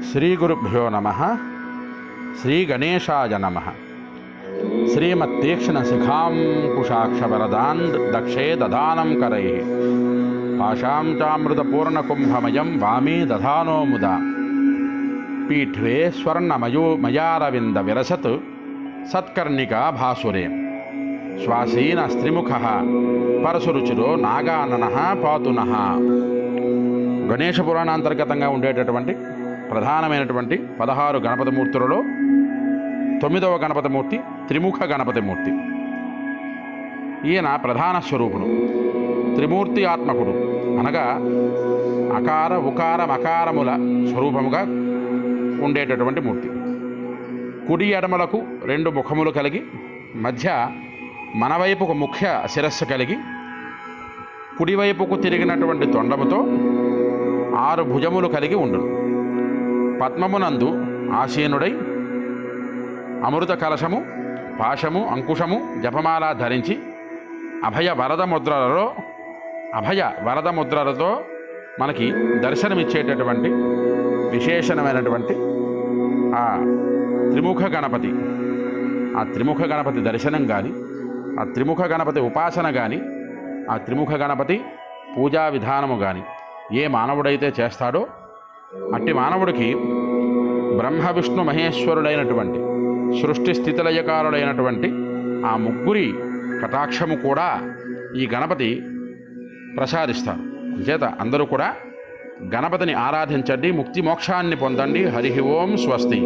శ్రీగురుభ్యో నమః. శ్రీ గణేశాయ నమః. శ్రీమత్తీక్ష్ణ శిఖాంకుశాక్షవరదాన్ దక్షే దదానం కరై పాశాం చామృతపూర్ణకుంభమయం వామే దధానో ముదా పీఠ్వే స్వర్ణమయారవింద విరసత్ సత్కర్ణికా భాసురే శ్వాసీనస్త్రిముఖ పరశురుచిరో నాగానన పాతునః. గణేశ పురాణాంతర్గతంగా ఉండేటటువంటి ప్రధానమైనటువంటి 16 గణపతి మూర్తులలో 9వ గణపతి మూర్తి త్రిముఖ గణపతి మూర్తి. ఈయన ప్రధాన స్వరూపుడు, త్రిమూర్తి ఆత్మకుడు, అనగా అకార ఉకార మకారముల స్వరూపముగా ఉండేటటువంటి మూర్తి. కుడి ఎడమలకు 2 ముఖములు కలిగి మధ్య మనవైపుకు ముఖ్య శిరస్సు కలిగి కుడివైపుకు తిరిగినటువంటి తొండముతో 6 భుజములు కలిగి ఉండును. పద్మమునందు ఆసీనుడై అమృత కలశము, పాశము, అంకుశము, జపమాల ధరించి అభయ వరద ముద్రలతో మనకి దర్శనమిచ్చేటటువంటి విశేషణమైనటువంటి ఆ త్రిముఖ గణపతి. ఆ త్రిముఖ గణపతి దర్శనం కానీ, ఆ త్రిముఖ గణపతి ఉపాసన కానీ, ఆ త్రిముఖ గణపతి పూజా విధానము కానీ ఏ మానవుడైతే చేస్తాడో అట్టి మానవుడికి బ్రహ్మ విష్ణు మహేశ్వరుడైనటువంటి సృష్టి స్థితిలయకారుడైనటువంటి ఆ ముగ్గురి కటాక్షము కూడా ఈ గణపతి ప్రసాదిస్తారు. చేత అందరూ కూడా గణపతిని ఆరాధించండి, ముక్తి మోక్షాన్ని పొందండి. హరి ఓం స్వస్తి.